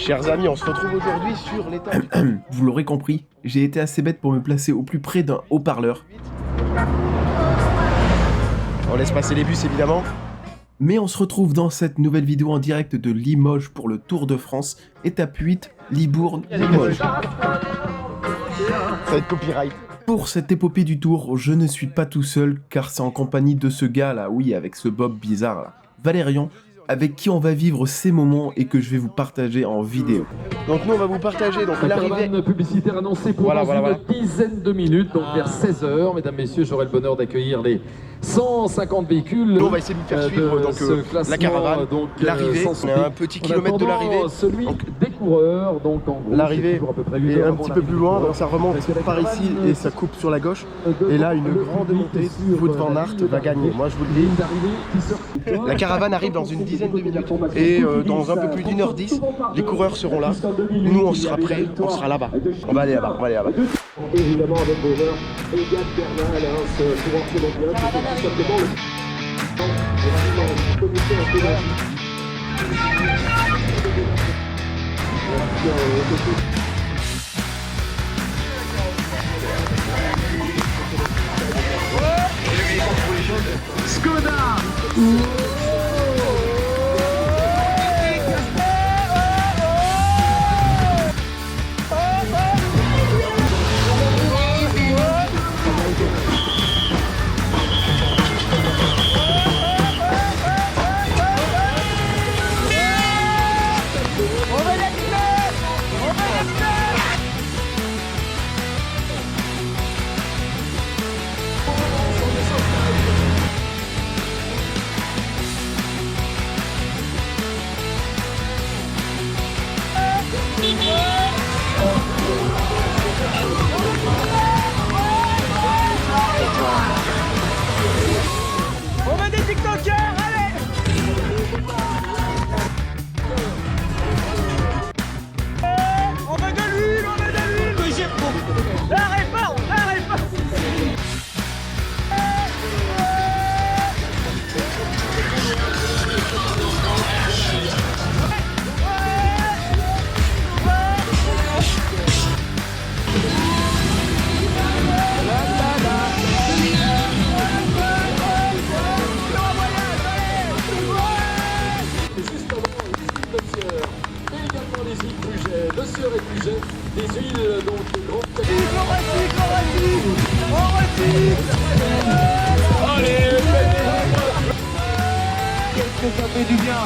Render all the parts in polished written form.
Chers amis, on se retrouve aujourd'hui sur l'état du... Vous l'aurez compris, j'ai été assez bête pour me placer au plus près d'un haut-parleur. On laisse passer les bus évidemment. Mais on se retrouve dans cette nouvelle vidéo en direct de Limoges pour le Tour de France, étape 8, Libourne-Limoges. Ça va être copyright. Pour cette épopée du Tour, je ne suis pas tout seul, car c'est en compagnie de ce gars là, oui, avec ce bob bizarre là, Valérian, avec qui on va vivre ces moments et que je vais vous partager en vidéo. Donc nous on va vous partager donc l'arrivée caravane publicitaire annoncée pour une dizaine de minutes, donc vers 16h. Mesdames, messieurs, j'aurai le bonheur d'accueillir les 150 véhicules. Nous, on va essayer de vous faire suivre donc, la caravane, l'arrivée. On est à un petit kilomètre de l'arrivée. Celui des coureurs, donc en gros, l'arrivée est un petit peu plus loin, donc ça remonte par ici et ça coupe sur la gauche. Et là, une grande montée, Wout van Aert va gagner. Moi, je vous le dis. La caravane arrive dans une dizaine de minutes. Et dans un peu plus d'1h10, les coureurs seront là. Nous, on sera prêts, on sera là-bas. On va aller là-bas, on va aller là-bas. Évidemment, avec Bauer et Yann Bernal, ce coureur colombien, qui est tout simplement le comité en pénalty. Skoda! On met des TikTokers, allez! On veut de l'huile, on veut de l'huile! Oui, j'ai trop! Arrête pas, arrête pas! Le sieur et Puget, des huiles donc de grande qualité. Allez, qu'est-ce que ça fait du bien!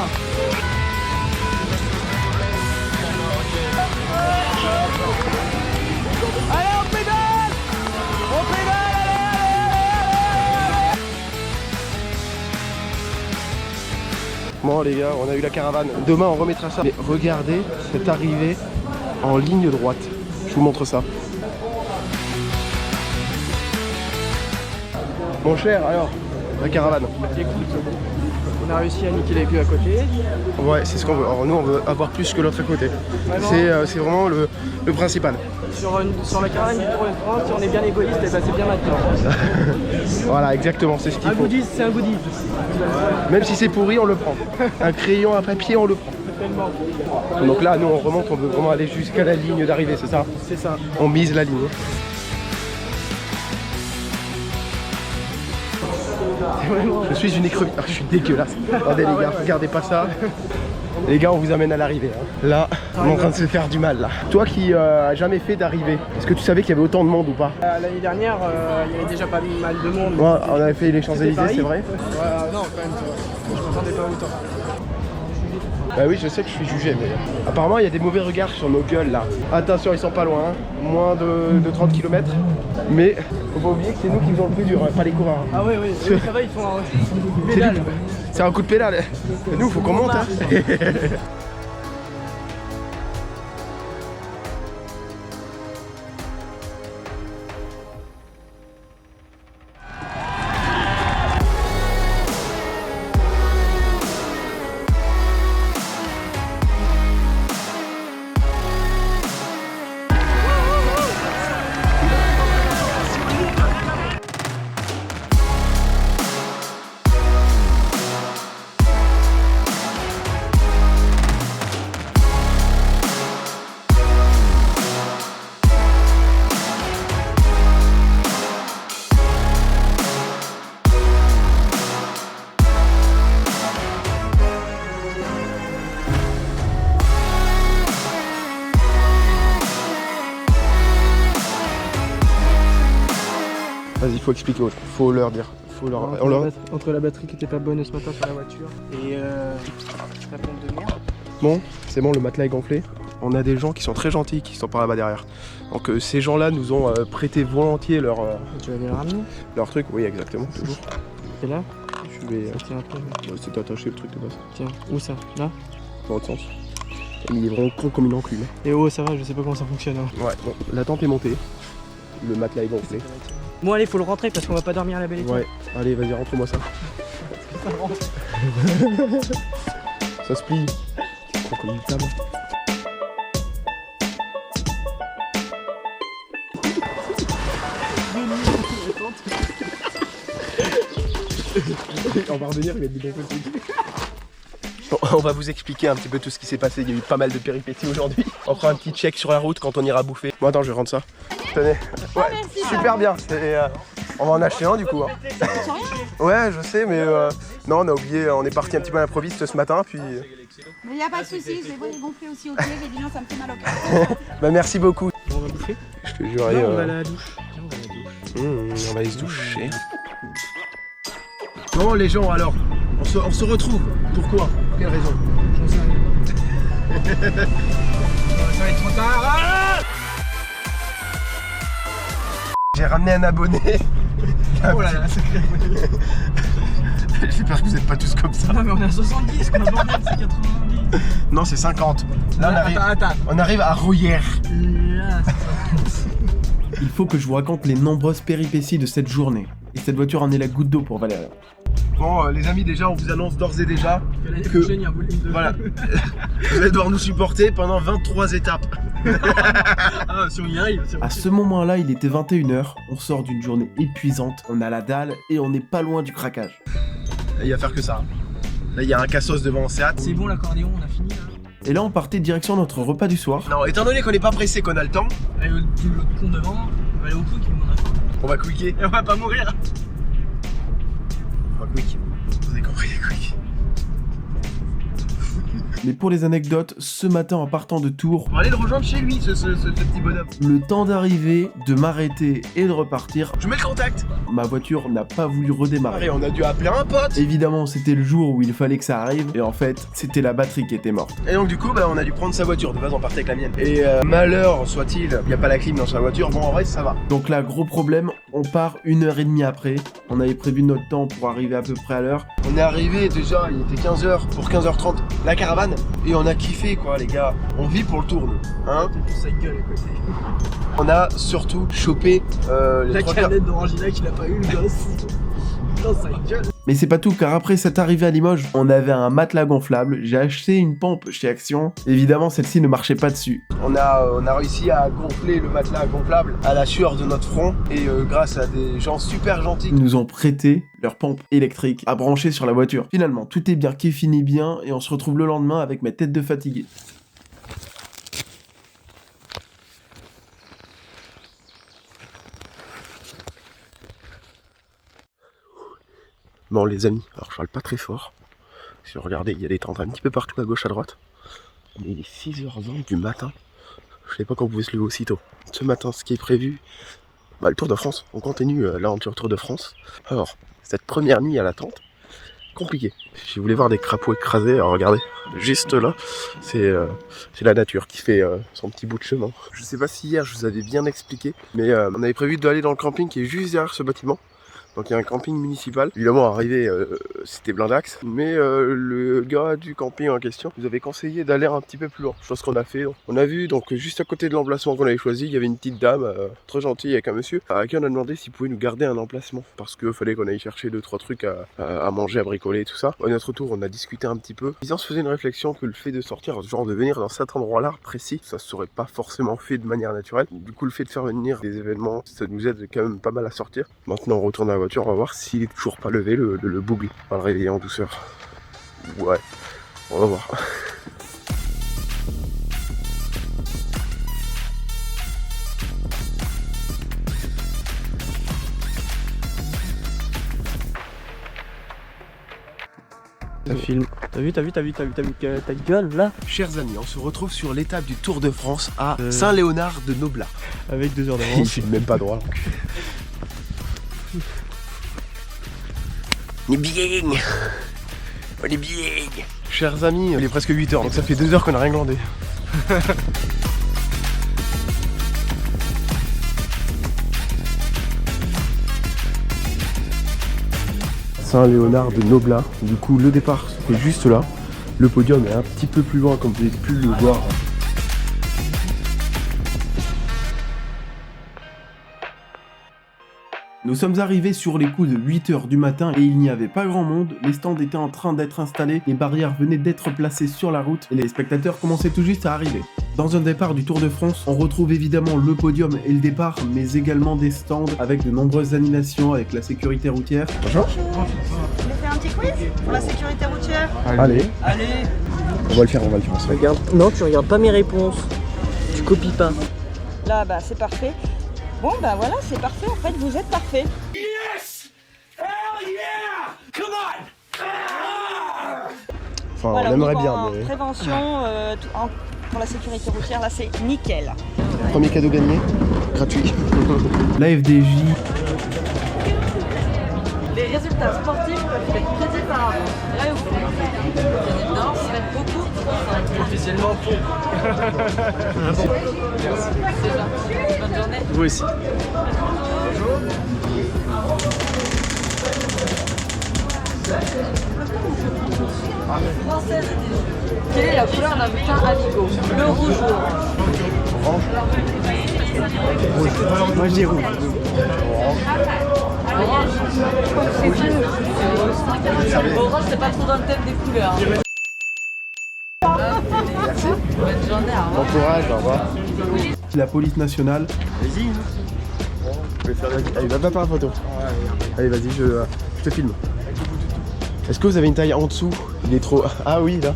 Allez, on pédale! On pédale, allez! Bon les gars, on a eu la caravane. Demain on remettra ça. Mais regardez cette arrivée en ligne droite. Je vous montre ça. Mon cher, alors, la caravane. Écoute, on a réussi à niquer les queues à côté. Ouais, c'est ce qu'on veut. Alors nous on veut avoir plus que l'autre côté. C'est vraiment le principal. Sur la caravane du Tour de France, si on est bien égoïste, et ben c'est bien maintenant. Voilà, exactement, c'est ce qu'il Un faut. goodies, c'est un goodies. Même si c'est pourri, on le prend. Un crayon, un papier, on le prend. Donc là, nous on remonte, on veut vraiment aller jusqu'à la ligne d'arrivée, c'est ça? C'est ça. On mise la ligne. Je suis une écrevisse. Ah, je suis dégueulasse. Regardez les gars, regardez pas ça. Les gars, on vous amène à l'arrivée. Hein. Là, on est en train de se faire du mal là. Toi qui a jamais fait d'arrivée, est-ce que tu savais qu'il y avait autant de monde ou pas? L'année dernière, il y avait déjà pas mal de monde. Ouais, on avait fait les Champs-Élysées, c'est vrai? Non, quand même, je m'attendais pas autant. Bah oui, je sais que je suis jugé, mais apparemment il y a des mauvais regards sur nos gueules là. Attention, ils sont pas loin, hein. Moins de 30 km. Mais faut pas oublier que c'est nous qui faisons le plus dur, hein, pas les coureurs. Ah oui, oui, ça va, ils font un pédale. C'est un coup de pédale. Nous, faut qu'on monte. Hein. faut expliquer aux gens, faut leur dire. Faut leur... Entre la batterie qui était pas bonne ce matin sur la voiture et la pompe de merde. Bon, c'est bon, le matelas est gonflé. On a des gens qui sont très gentils qui sont par là-bas derrière. Donc ces gens-là nous ont prêté volontiers leur... Tu vas bien le ramener? Leur truc, oui exactement, toujours. C'est là? Je vais... Tiens, après. C'est attaché le truc de base. Tiens, où ça? Là? Dans l'autre sens. Il est vraiment con comme une enclume. Et oh, ça va, je sais pas comment ça fonctionne. Hein. Ouais, bon, la tente est montée. Le matelas est gonflé. Bon, allez, faut le rentrer parce qu'on va pas dormir à la belle étoile. Ouais, allez, vas-y, rentre-moi ça. Ça se plie. Prends comme une table. On va revenir, il va être dégonflé le truc. Bon, on va vous expliquer un petit peu tout ce qui s'est passé. Il y a eu pas mal de péripéties aujourd'hui. On fera un petit check sur la route quand on ira bouffer. Bon, attends, je vais rendre ça. Tenez. Ouais, super bien. On va en acheter un du coup. Hein. Ouais, je sais, mais non, on a oublié. On est parti un petit peu à l'improviste ce matin, puis. Mais il n'y a pas de soucis, je les vois gonfler aussi au pied. J'ai dit non, ça me fait mal au cœur. Bah, merci beaucoup. On va bouffer? Je te jure. Non, on va à la douche. On va aller se doucher. Bon les gens alors, on se retrouve. Pourquoi? Pour quelle raison? J'en sais rien. Ça va être trop tard. Ah, j'ai ramené un abonné. oh là là, sacré abonné. J'espère que vous n'êtes pas tous comme ça. Non mais on est à 70, qu'on a bordel, c'est 90. Non c'est 50. Là on arrive, attends. On arrive à Rouillère. Là, c'est 50. Il faut que je vous raconte les nombreuses péripéties de cette journée. Et cette voiture en est la goutte d'eau pour Valérien. Bon les amis, déjà on vous annonce d'ores et déjà que voilà, vous allez devoir nous supporter pendant 23 étapes. Ah, si on y arrive. À ce moment-là, il était 21 h, on sort d'une journée épuisante, on a la dalle et on n'est pas loin du craquage. Il va faire que ça. Là il y a un cassos devant Seat. C'est bon l'accordéon, on a fini là. Et là on partait direction notre repas du soir. Non, étant donné qu'on n'est pas pressé, qu'on a le temps, allez, le con devant, on va aller au quick, on va quicker. et on va pas mourir. On va quick. Vous avez compris, quick. Mais pour les anecdotes, ce matin en partant de Tours, On va aller le rejoindre chez lui, ce petit bonhomme. le temps d'arriver, de m'arrêter et de repartir, Je mets le contact. ma voiture n'a pas voulu redémarrer. On a dû appeler un pote. Évidemment, c'était le jour où il fallait que ça arrive, et en fait, c'était la batterie qui était morte. Et donc du coup, bah, on a dû prendre sa voiture. De base, on partait avec la mienne. Et malheur soit-il, il n'y a pas la clim dans sa voiture. Bon, en vrai, ça va. Donc là, gros problème, on part 1h30 après. On avait prévu notre temps pour arriver à peu près à l'heure. On est arrivé déjà, il était 15h pour 15h30 la caravane. Et on a kiffé quoi, les gars. On vit pour le tour, nous. Hein, Ça gueule à côté. on a surtout chopé les La 3 quarts. canette d'Orangina qu'il a pas eu, le gosse. Putain, ça gueule. Mais c'est pas tout, car après cette arrivée à Limoges, on avait un matelas gonflable. J'ai acheté une pompe chez Action. Évidemment, celle-ci ne marchait pas dessus. On a réussi à gonfler le matelas gonflable à la sueur de notre front. Et grâce à des gens super gentils. Ils nous ont prêté leur pompe électrique à brancher sur la voiture. Finalement, tout est bien qui finit bien, et on se retrouve le lendemain avec ma tête de fatigué. Bon les amis, alors je parle pas très fort. Si vous regardez, il y a des tentes un petit peu partout à gauche à droite. Mais il est 6h20 du matin. Je savais pas qu'on pouvait se lever aussitôt. Ce matin, ce qui est prévu, bah, le Tour de France. On continue l'aventure Tour de France. Alors, cette première nuit à la tente, compliqué. Si vous voulez voir des crapauds écrasés, alors regardez, juste là, c'est la nature qui fait son petit bout de chemin. Je sais pas si hier je vous avais bien expliqué, mais on avait prévu d'aller dans le camping qui est juste derrière ce bâtiment. Donc il y a un camping municipal. Évidemment, arrivé, c'était blindax. Mais le gars du camping en question nous avait conseillé d'aller un petit peu plus loin. Chose qu'on a fait. On a vu, donc juste à côté de l'emplacement qu'on avait choisi, il y avait une petite dame, très gentille, avec un monsieur, à qui on a demandé s'il pouvait nous garder un emplacement. Parce qu'il fallait qu'on aille chercher 2-3 trucs à manger, à bricoler, tout ça. À notre tour, on a discuté un petit peu. On se faisait une réflexion que le fait de sortir, genre de venir dans cet endroit-là précis, ça se serait pas forcément fait de manière naturelle. Du coup, le fait de faire venir des événements, ça nous aide quand même pas mal à sortir. Maintenant, on retourne à la voiture, on va voir s'il est toujours pas levé le bougle. On va le réveiller en douceur. Ouais, on va voir. Ça filme. T'as vu ta gueule là? Chers amis, on se retrouve sur l'étape du Tour de France à Saint-Léonard de Noblat. Avec 2 heures Il d'avance. filme même pas droit. On est bien. On est bien. Chers amis, il est presque 8h, donc ça fait 2 heures qu'on n'a rien glandé. Saint-Léonard de Noblat. Du coup, le départ se fait juste là. Le podium est un petit peu plus loin, comme vous avez pu le voir. Nous sommes arrivés sur les coups de 8h du matin et il n'y avait pas grand monde, les stands étaient en train d'être installés, les barrières venaient d'être placées sur la route et les spectateurs commençaient tout juste à arriver. Dans un départ du Tour de France, on retrouve évidemment le podium et le départ, mais également des stands avec de nombreuses animations avec la sécurité routière. Bonjour. Vous voulez faire un petit quiz pour la sécurité routière? Allez, Allez. on va le faire, on se fait. Regarde, non, tu regardes pas mes réponses. Tu copies pas. Là, bah c'est parfait. Bon, bah voilà, c'est parfait. En fait, vous êtes parfait. Enfin, Voilà, on aimerait donc bien, en mais... prévention pour la sécurité routière, là, c'est nickel. Premier cadeau gagné, gratuit. La FDJ, Les résultats sportifs peuvent être prédits par avance. Vrai ou faux? Non, c'est même beaucoup. Officiellement faux. Bonne journée. Vous aussi. Française et déjeuner. Quelle est la couleur d'un bulletin Amigo? Le rouge ou orange? Moi je dis rouge. Orange, c'est pas trop dans le thème des couleurs. Merci. Bonne journée, au revoir. Bon courage, au revoir. la police nationale. Vas-y. Allez, va pas faire la photo. Allez, vas-y, je te filme. Est-ce que vous avez une taille en dessous? Il est trop... Ah oui, là.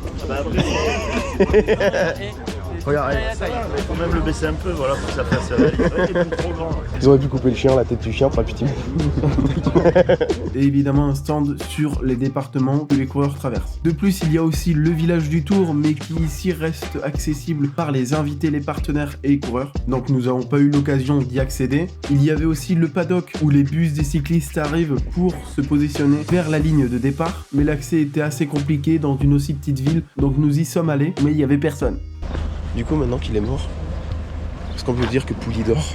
Regarde, allez. Il faut même le baisser un peu, voilà, pour que ça fasse la ligne. Il est trop grand. Ils auraient pu couper le chien, la tête du chien, pour la petite. Et évidemment un stand sur les départements que les coureurs traversent. De plus, il y a aussi le village du Tour, mais qui ici reste accessible par les invités, les partenaires et les coureurs. Donc nous n'avons pas eu l'occasion d'y accéder. Il y avait aussi le paddock où les bus des cyclistes arrivent pour se positionner vers la ligne de départ. Mais l'accès était assez compliqué dans une aussi petite ville, donc nous y sommes allés, mais il n'y avait personne. Du coup, maintenant qu'il est mort, est-ce qu'on peut dire que Pouli dort?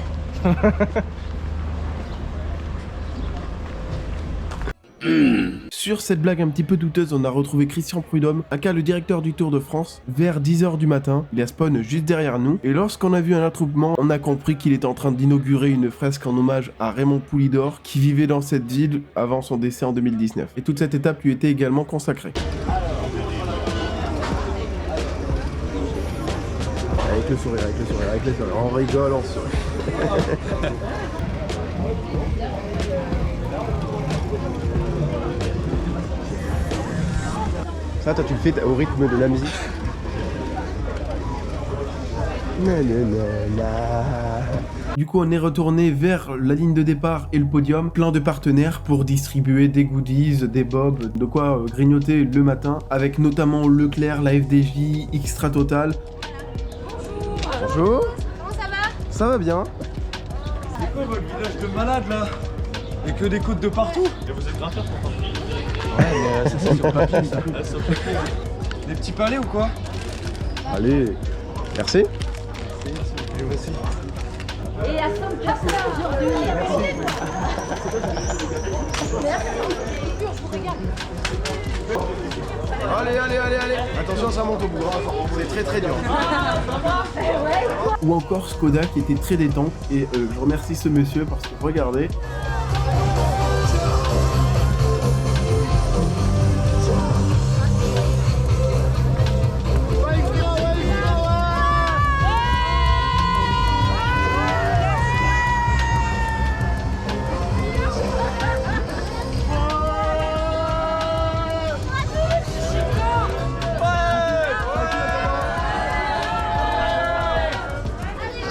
Sur cette blague un petit peu douteuse, on a retrouvé Christian Prudhomme, aka le directeur du Tour de France, vers 10h du matin. Il a spawn juste derrière nous. Et lorsqu'on a vu un attroupement, on a compris qu'il était en train d'inaugurer une fresque en hommage à Raymond Poulidor, qui vivait dans cette ville avant son décès en 2019. Et toute cette étape lui était également consacrée. Avec le sourire, on rigole, on sourit. Ça, toi, tu le fais au rythme de la musique. Du coup, on est retourné vers la ligne de départ et le podium, plein de partenaires pour distribuer des goodies, des bobs, de quoi grignoter le matin, avec notamment Leclerc, la FDJ, Extra Total. Bonjour. Comment ça va? Ça va bien. C'est quoi votre village de malade là? Et que des côtes de partout? Et vous êtes grimpeur pourtant? Ouais, mais ça c'est sur papier ça. Des petits palais ou quoi? Allez, merci. Et voici. Et à Saint-Pierre aujourd'hui. Allez. Attention, ça monte au bout. C'est très dur. Ou encore Skoda qui était très détente. Et je remercie ce monsieur parce que regardez.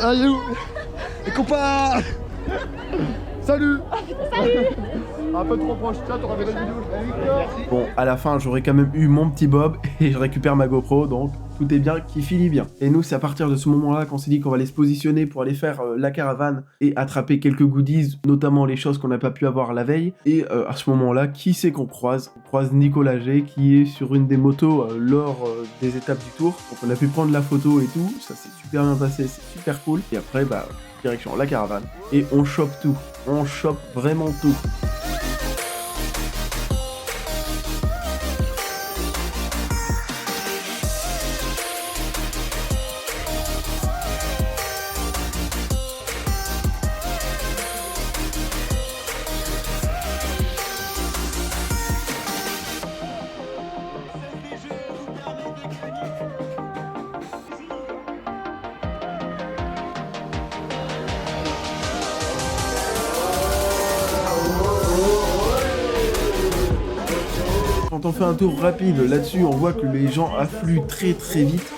Allez, les copains. Salut. Un peu trop proche, tiens, t'auras des belles vidéos. Bon, à la fin, j'aurais quand même eu mon petit bob et je récupère ma GoPro, donc doutez bien qu'il finit bien. Et nous, c'est à partir de ce moment-là qu'on s'est dit qu'on va aller se positionner pour aller faire la caravane et attraper quelques goodies, notamment les choses qu'on n'a pas pu avoir la veille. Et à ce moment-là, qui c'est qu'on croise? On croise Nicolas G qui est sur une des motos lors des étapes du tour. Donc on a pu prendre la photo et tout, ça s'est super bien passé, c'est super cool. Et après, bah, direction la caravane. Et on chope tout, on chope vraiment tout. Quand on fait un tour rapide là-dessus, on voit que les gens affluent très très vite.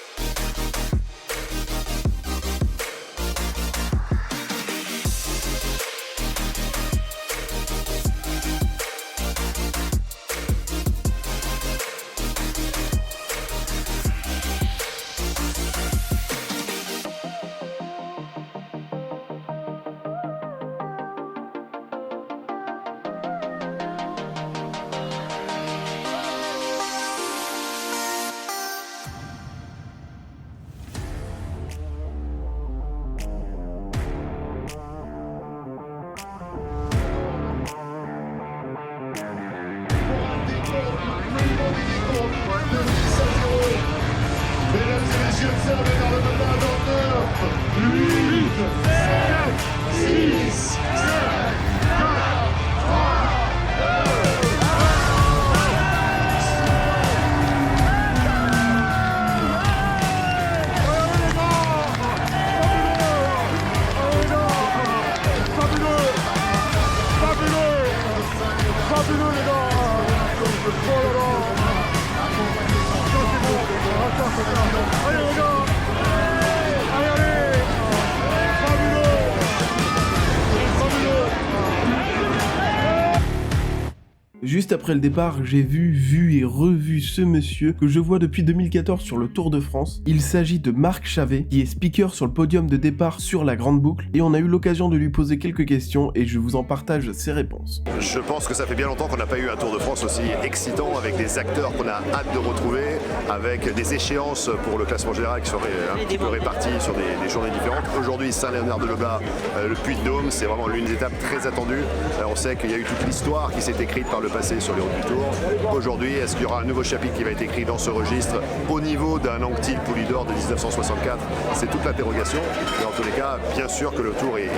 Juste après le départ, j'ai vu et revu ce monsieur que je vois depuis 2014 sur le Tour de France. Il s'agit de Marc Chavet, qui est speaker sur le podium de départ sur la Grande Boucle, et on a eu l'occasion de lui poser quelques questions et je vous en partage ses réponses. Je pense que ça fait bien longtemps qu'on n'a pas eu un Tour de France aussi excitant, avec des acteurs qu'on a hâte de retrouver, avec des échéances pour le classement général qui seraient un petit peu réparties sur des journées différentes. Aujourd'hui, Saint-Léonard-de-Leblas, le Puy-de-Dôme, c'est vraiment l'une des étapes très attendues. On sait qu'il y a eu toute l'histoire qui s'est écrite par le passé sur les routes du Tour. Aujourd'hui, est-ce qu'il y aura un nouveau chapitre qui va être écrit dans ce registre au niveau d'un Anctil Poulidor de 1964? C'est toute l'interrogation. Et en tous les cas, bien sûr que le Tour est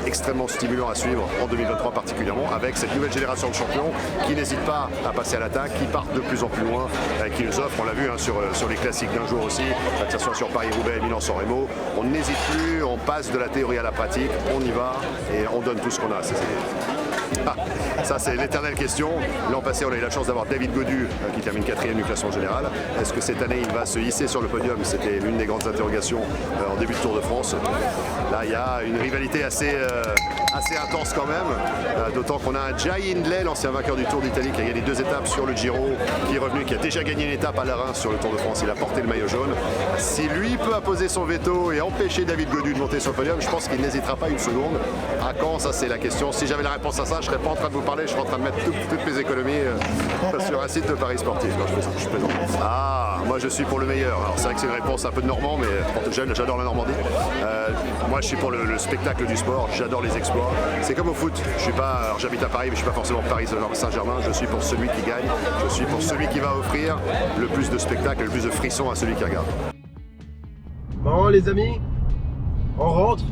extrêmement stimulant à suivre en 2023 particulièrement, avec cette nouvelle génération de champions qui n'hésitent pas à passer à l'attaque, qui partent de plus en plus loin, qui nous offrent, on l'a vu hein, sur les classiques d'un jour aussi, que ce soit sur Paris-Roubaix, Milan-San Remo, on n'hésite plus, on passe de la théorie à la pratique, on y va et on donne tout ce qu'on a. Ça c'est l'éternelle question. L'an passé on a eu la chance d'avoir David Gaudu qui termine 4e du classement général. Est-ce que cette année il va se hisser sur le podium? C'était l'une des grandes interrogations en début de Tour de France. Là il y a une rivalité assez intense quand même, d'autant qu'on a un Jai Hindley, l'ancien vainqueur du Tour d'Italie qui a gagné 2 étapes sur le Giro, qui est revenu, qui a déjà gagné une étape à la Reims sur le Tour de France. Il a porté le maillot jaune. Si lui peut apposer son veto et empêcher David Gaudu de monter sur le podium, je pense qu'il n'hésitera pas une seconde. À quand? Ça c'est la question. Si j'avais la réponse à ça, je serais pas en train de vous parler, je serais en train de mettre toutes mes économies sur un site de paris sportif. Non, je plaisante. Ah, moi je suis pour le meilleur. Alors c'est vrai que c'est une réponse un peu de Normand, mais j'adore la Normandie. Moi je suis pour le spectacle du sport, j'adore les exploits. C'est comme au foot, alors j'habite à Paris, mais je suis pas forcément Paris Saint-Germain, je suis pour celui qui gagne, je suis pour celui qui va offrir le plus de spectacles, le plus de frissons à celui qui regarde. Bon les amis, on rentre.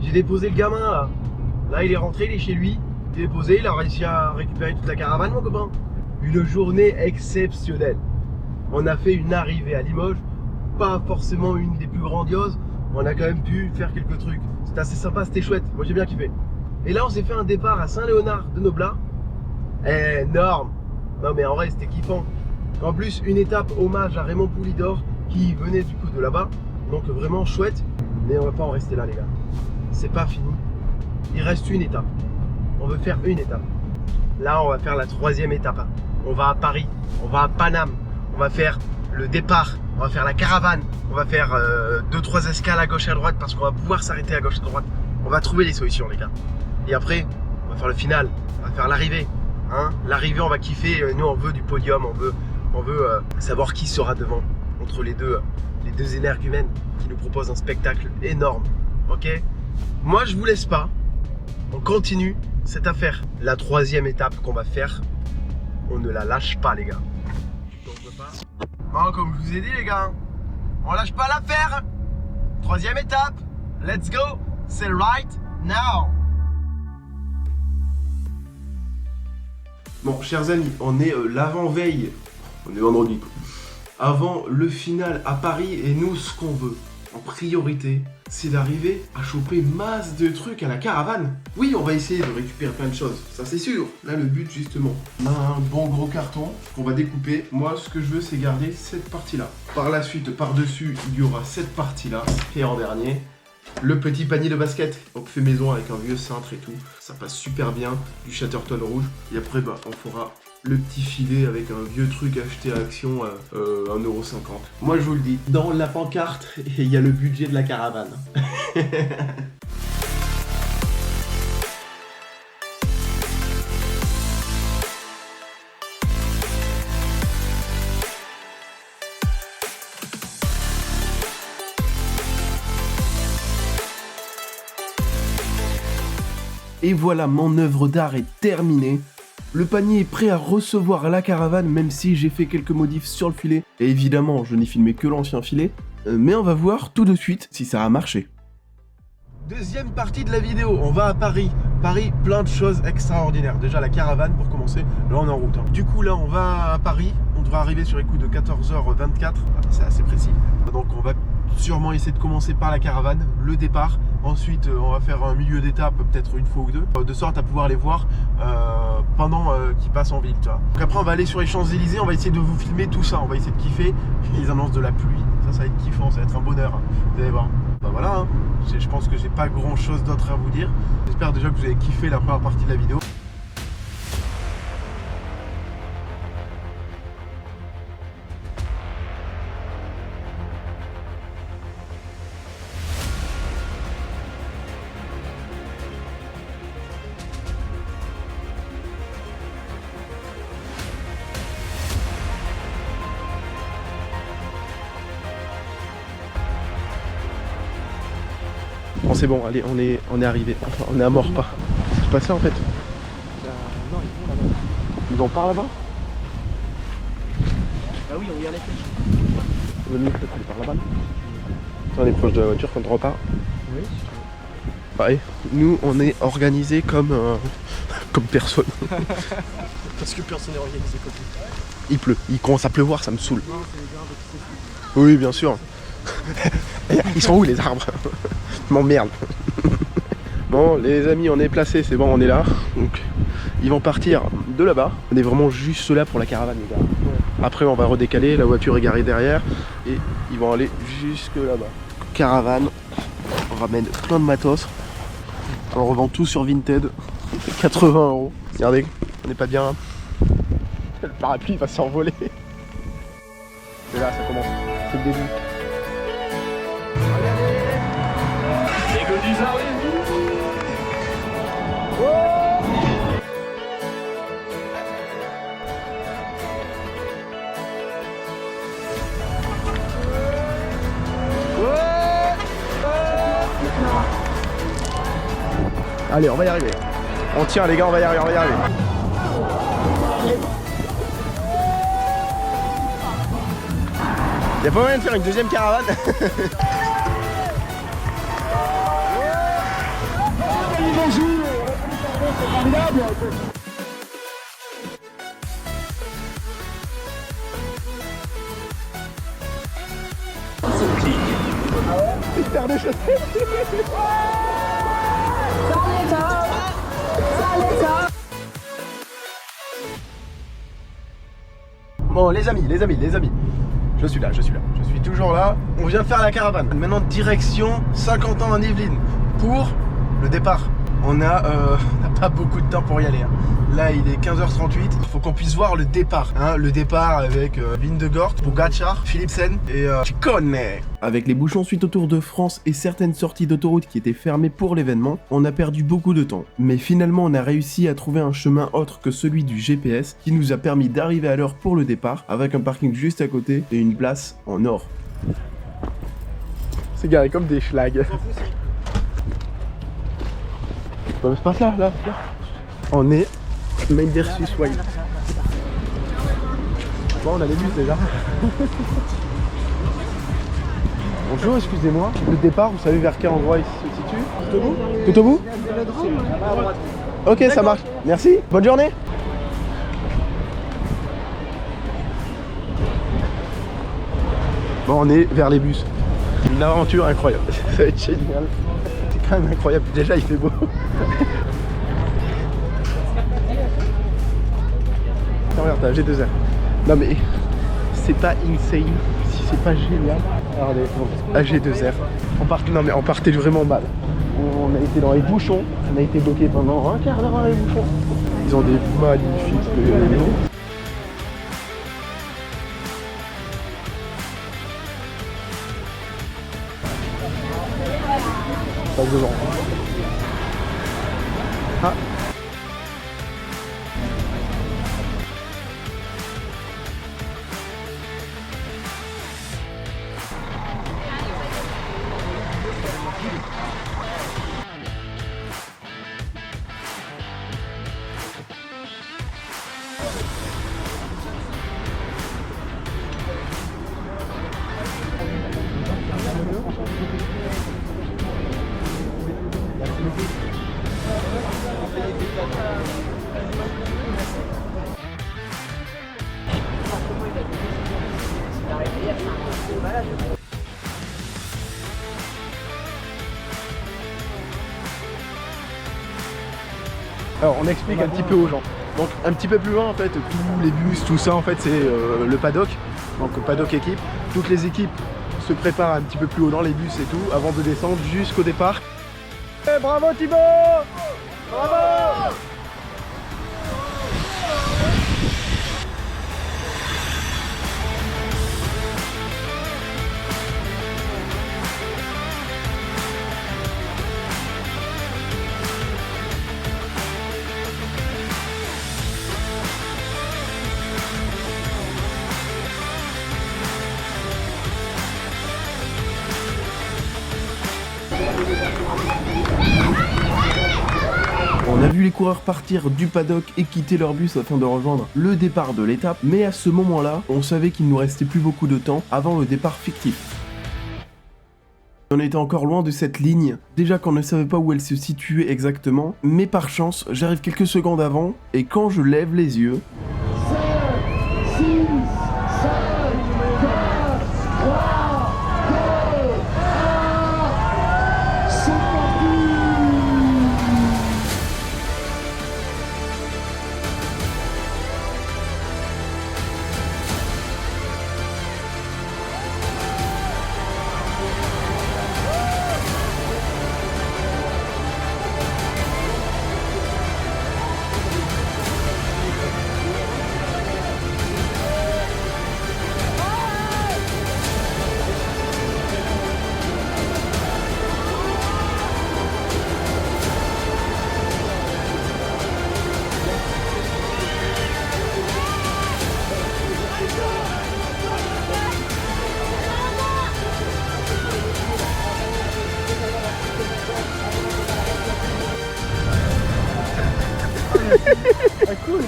J'ai déposé le gamin là. Là il est rentré, il est chez lui. Il est posé, il a réussi à récupérer toute la caravane mon copain. Une journée exceptionnelle. On a fait une arrivée à Limoges, pas forcément une des plus grandioses. On a quand même pu faire quelques trucs. C'était assez sympa, c'était chouette. Moi j'ai bien kiffé. Et là on s'est fait un départ à Saint-Léonard-de-Leblas. Énorme. Non mais en vrai c'était kiffant. En plus une étape hommage à Raymond Poulidor qui venait du coup de là-bas. Donc vraiment chouette. Mais on va pas en rester là les gars. C'est pas fini. Il reste une étape. On veut faire une étape. Là on va faire la 3e étape. On va à Paris. On va à Paname. On va faire le départ on va faire la caravane, on va faire 2-3 escales à gauche et à droite parce qu'on va pouvoir s'arrêter à gauche et à droite. On va trouver les solutions, les gars. Et après, on va faire le final, on va faire l'arrivée. Hein, l'arrivée, on va kiffer. Nous, on veut du podium, on veut savoir qui sera devant entre les deux énergumènes qui nous proposent un spectacle énorme. Ok? Moi, je vous laisse pas. On continue cette affaire. La 3e étape qu'on va faire, on ne la lâche pas, les gars. Bon, comme je vous ai dit, les gars, on lâche pas l'affaire. 3e étape. Let's go. C'est right now. Bon, chers amis, on est l'avant-veille. On est vendredi. Avant le final à Paris, et nous, ce qu'on veut en priorité, c'est d'arriver à choper masse de trucs à la caravane. Oui, on va essayer de récupérer plein de choses, ça c'est sûr. Là, le but, justement, on a un bon gros carton qu'on va découper. Moi, ce que je veux, c'est garder cette partie-là. Par la suite, par-dessus, il y aura cette partie-là. Et en dernier, le petit panier de basket, donc fait maison avec un vieux cintre et tout. Ça passe super bien, du Chatterton rouge. Et après, bah, on fera le petit filet avec un vieux truc acheté à Action à 1,50 €. Moi je vous le dis, dans la pancarte, il y a le budget de la caravane. Et voilà, mon œuvre d'art est terminée. Le panier est prêt à recevoir la caravane, même si j'ai fait quelques modifs sur le filet. Et évidemment, je n'ai filmé que l'ancien filet. Mais on va voir tout de suite si ça a marché. Deuxième partie de la vidéo, on va à Paris. Paris, plein de choses extraordinaires. Déjà la caravane pour commencer, là on est en route. Du coup là on va à Paris, on devrait arriver sur les coups de 14h24, c'est assez précis. Donc on va sûrement essayer de commencer par la caravane, le départ. Ensuite on va faire un milieu d'étape, peut-être une fois ou deux, de sorte à pouvoir les voir pendant qu'ils passent en ville, tu vois. Donc après on va aller sur les Champs-Élysées, on va essayer de vous filmer tout ça, on va essayer de kiffer. Ils annoncent de la pluie, ça va être kiffant, ça va être un bonheur, hein. Vous allez voir. Bah voilà, hein. Je pense que j'ai pas grand chose d'autre à vous dire. J'espère déjà que vous avez kiffé la première partie de la vidéo. Bon c'est bon, allez, on est arrivé, enfin, on est à mort pas. C'est pas ça en fait. Non, ils vont là-bas. Ils vont par là-bas. Ah oui, on regarde les flèches. Le mieux peut-être aller par là-bas. On est proche de la voiture quand on repart. Oui. Pareil, nous on est organisé comme personne. Parce que personne n'est organisé comme ça. Il pleut, il commence à pleuvoir, ça me saoule. Non, c'est les arbres qui s'effondrent. Oui, bien sûr. Ils sont où les arbres? M'emmerde. Bon les amis, on est placés, c'est bon, on est là. Donc ils vont partir de là-bas. On est vraiment juste là pour la caravane les gars. Ouais. Après on va redécaler, la voiture est garée derrière et ils vont aller jusque là-bas. Caravane, on ramène plein de matos. On revend tout sur Vinted. 80 €. Regardez, on n'est pas bien. Le parapluie va s'envoler. Et là ça commence, c'est le début. Allez, on va y arriver. On tient les gars, on va y arriver, Y'a pas moyen de faire une deuxième caravane? Faire des chaussettes. Bon les amis, je suis là, je suis toujours là. On vient de faire la caravane. Maintenant direction Saint-Quentin en Yvelines pour le départ On a pas beaucoup de temps pour y aller. Hein. Là, il est 15h38. Il faut qu'on puisse voir le départ. Hein. Le départ avec Vingegaard, Pogačar, Philipsen et Ciccone. Avec les bouchons suite au Tour de France et certaines sorties d'autoroute qui étaient fermées pour l'événement, on a perdu beaucoup de temps. Mais finalement, on a réussi à trouver un chemin autre que celui du GPS qui nous a permis d'arriver à l'heure pour le départ, avec un parking juste à côté et une place en or. C'est garé comme des schlags. Ça se passe là. On est main versus wild. Bon, on a les bus déjà. Bonjour, excusez-moi. Le départ, vous savez vers quel endroit il se situe? Tout au bout? Ok, ça marche. Merci. Bonne journée. Bon, on est vers les bus. Une aventure incroyable. Ça va être génial. C'est quand même incroyable. Déjà, il fait beau. Regarde, t'as G2R. Non mais c'est pas insane si c'est pas génial. Regardez, à G2R. On partait vraiment mal. On a été dans les bouchons. On a été bloqué pendant un quart d'heure dans les bouchons. Ils ont des magnifiques vélos. Passe devant. Ah. Alors on explique un petit peu aux gens. Donc un petit peu plus loin en fait, tous les bus, tout ça en fait c'est le paddock, donc le paddock équipe. Toutes les équipes se préparent un petit peu plus haut dans les bus et tout avant de descendre jusqu'au départ. Et bravo Thibaut! Bravo! On a vu les coureurs partir du paddock et quitter leur bus afin de rejoindre le départ de l'étape, mais à ce moment-là, on savait qu'il nous restait plus beaucoup de temps avant le départ fictif. On était encore loin de cette ligne, déjà qu'on ne savait pas où elle se situait exactement, mais par chance, j'arrive quelques secondes avant, et quand je lève les yeux... Ah, cool.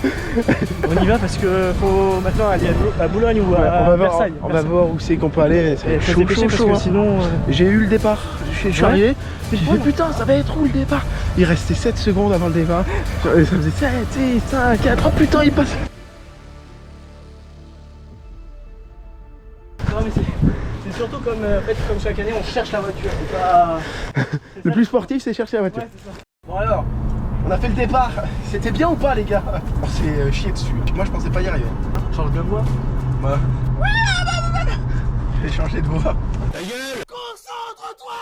On y va parce que faut maintenant aller à Boulogne ou à Versailles. On va voir où c'est qu'on peut aller. C'est chaud, chaud, hein. Sinon, j'ai eu le départ. Je suis arrivé. J'ai fait putain, ça va être où le départ? Il restait 7 secondes avant le départ. Ça faisait 7, 6, 5, 4. Oh putain, il passe. Non mais c'est surtout comme, en fait, comme chaque année on cherche la voiture. Pas... Le plus sportif c'est chercher la voiture. Ouais, c'est ça. Bon alors, on a fait le départ. C'était bien ou pas les gars? On s'est chié dessus. Moi je pensais pas y arriver. Change de voix. Ouais. J'ai changé de voix. Ta gueule! Concentre-toi!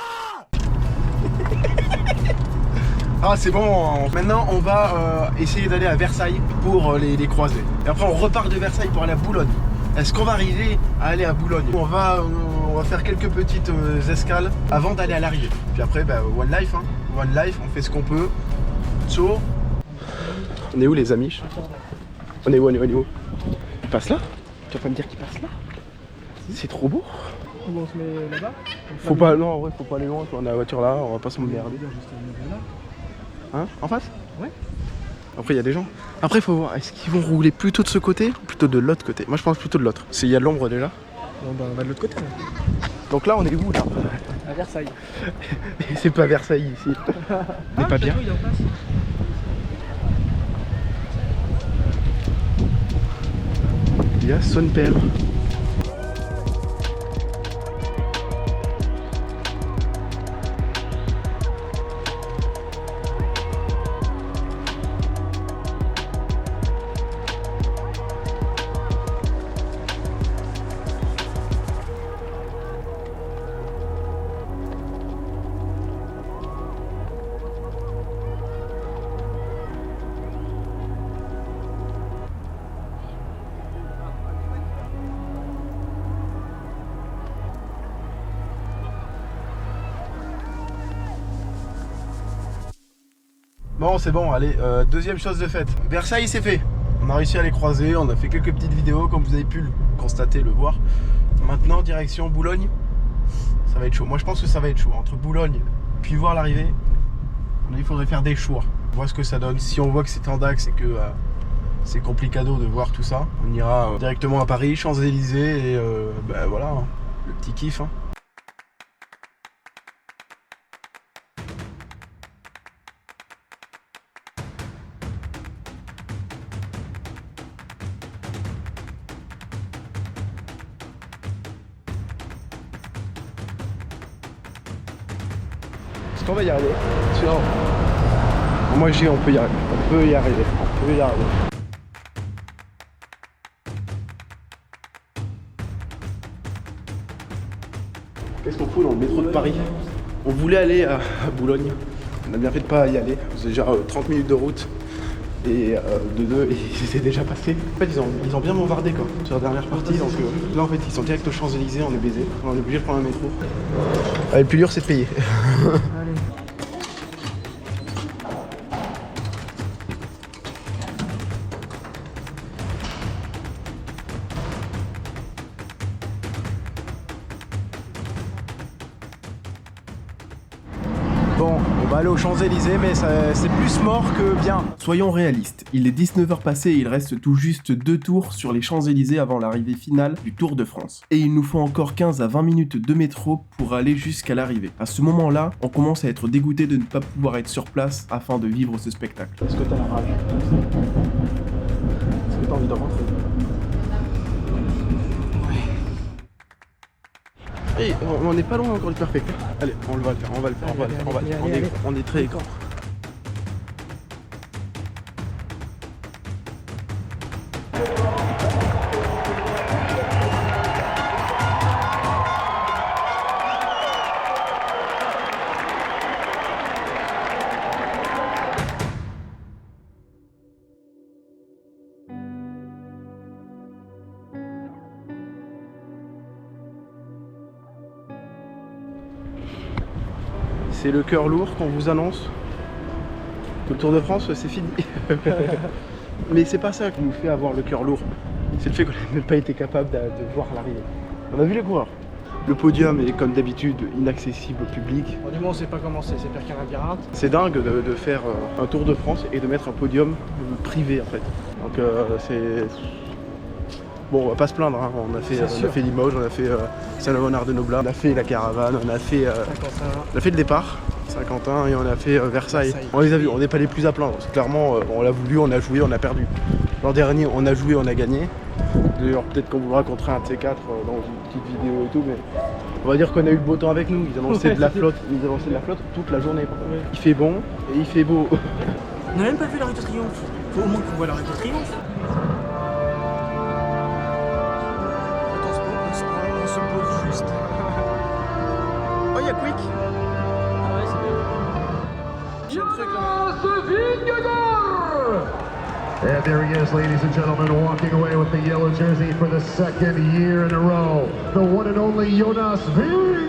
Ah c'est bon, maintenant on va essayer d'aller à Versailles pour les croisés. Et après on repart de Versailles pour aller à Boulogne. Est-ce qu'on va arriver à aller à Boulogne? On va faire quelques petites escales avant d'aller à l'arrivée. Puis après, bah, one life, hein. One life, on fait ce qu'on peut. So. On est où les amis? On est où? Il passe là? Tu vas pas me dire qu'il passe là? C'est trop beau. On se met là-bas? Faut pas, non, en vrai, faut pas aller loin. On a la voiture là, on va pas s'emmerder. Hein? En face? Ouais. Après, il y a des gens. Après, il faut voir, est-ce qu'ils vont rouler plutôt de ce côté ou plutôt de l'autre côté? Moi, je pense plutôt de l'autre. Il y a de l'ombre déjà. Bon, bah, on va de l'autre côté. Là. Donc là, on est où là? À Versailles. C'est pas Versailles ici. On est pas bien. Il est en face. Il y a son père. Bon, c'est bon, allez, deuxième chose de faite. Versailles, c'est fait. On a réussi à les croiser, on a fait quelques petites vidéos, comme vous avez pu le constater, le voir. Maintenant, direction Boulogne, ça va être chaud. Moi, je pense que ça va être chaud. Entre Boulogne, puis voir l'arrivée, il faudrait faire des choix. On voit ce que ça donne. Si on voit que c'est en dax et que c'est complicado de voir tout ça, on ira directement à Paris, Champs-Élysées, et ben voilà, hein, le petit kiff. Hein. On va y arriver. Moi je dis on peut y arriver. On peut y arriver. On peut y arriver. Qu'est-ce qu'on fout dans le métro de Paris? On voulait aller à Boulogne. On a bien fait de pas y aller. C'est déjà 30 minutes de route. Et de deux, ils étaient déjà passés. En fait, ils ont bien bombardé quoi, sur la dernière partie. Donc là, en fait, ils sont direct aux Champs-Élysées, on est baisé. On est obligé de prendre un métro. Ah, le plus dur, c'est de payer. Bon, on va aller aux Champs-Élysées, mais c'est plus mort que bien. Soyons réalistes, il est 19h passé et il reste tout juste 2 tours sur les Champs-Élysées avant l'arrivée finale du Tour de France. Et il nous faut encore 15 à 20 minutes de métro pour aller jusqu'à l'arrivée. À ce moment-là, on commence à être dégoûté de ne pas pouvoir être sur place afin de vivre ce spectacle. Est-ce que t'as la rage? Est-ce que t'as envie de rentrer? Et on n'est pas loin encore du perfect. Allez, on va le faire, on va le faire, on est très écart. C'est le cœur lourd qu'on vous annonce. Le Tour de France, c'est fini. Mais c'est pas ça qui nous fait avoir le cœur lourd. C'est le fait qu'on n'a même pas été capable de voir l'arrivée. On a vu les coureurs. Le podium est comme d'habitude inaccessible au public. Bon, du moins on sait pas comment c'est pire qu'un labyrinthe. C'est dingue de faire un Tour de France et de mettre un podium privé en fait. Donc c'est... Bon, on va pas se plaindre, hein. On a fait Limoges, on a fait Saint-Léonard-de-Noblin, on a fait la caravane, on a fait le départ, Saint-Quentin, et on a fait Versailles. On les a vus, on n'est pas les plus à plaindre. Clairement, on l'a voulu, on a joué, on a perdu. L'an dernier, on a joué, on a gagné. D'ailleurs, peut-être qu'on vous le racontera un de ces quatre dans une petite vidéo et tout, mais on va dire qu'on a eu le beau temps avec nous. Ils annonçaient de la flotte, toute la journée. Il fait bon et il fait beau. On n'a même pas vu l'Arc de Triomphe. Faut au moins qu'on voit l'Arc de Triomphe. On se pose juste. Oh, il y a Quick. Ah ouais, c'est bien. J'ai un truc là. Jonas Vingegaard. And there he is, ladies and gentlemen, walking away with the yellow jersey for the second year in a row. The one and only Jonas Vingegaard.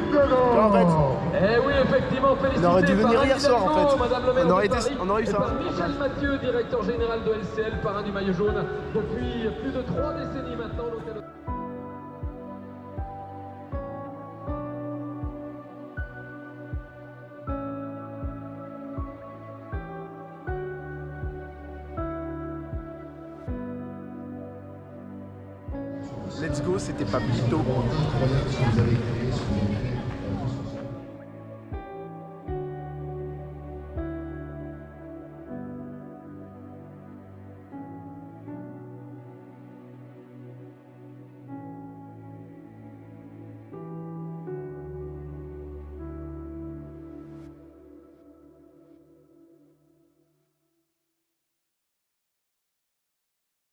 Eh oui, effectivement, félicité. On aurait dû venir hier soir en fait. Madame le maire On aurait, de Paris, on aurait eu ça. par Michel Mathieu, directeur général de LCL, parrain du maillot jaune depuis plus de 3 décennies maintenant. Let's go, c'était pas plutôt.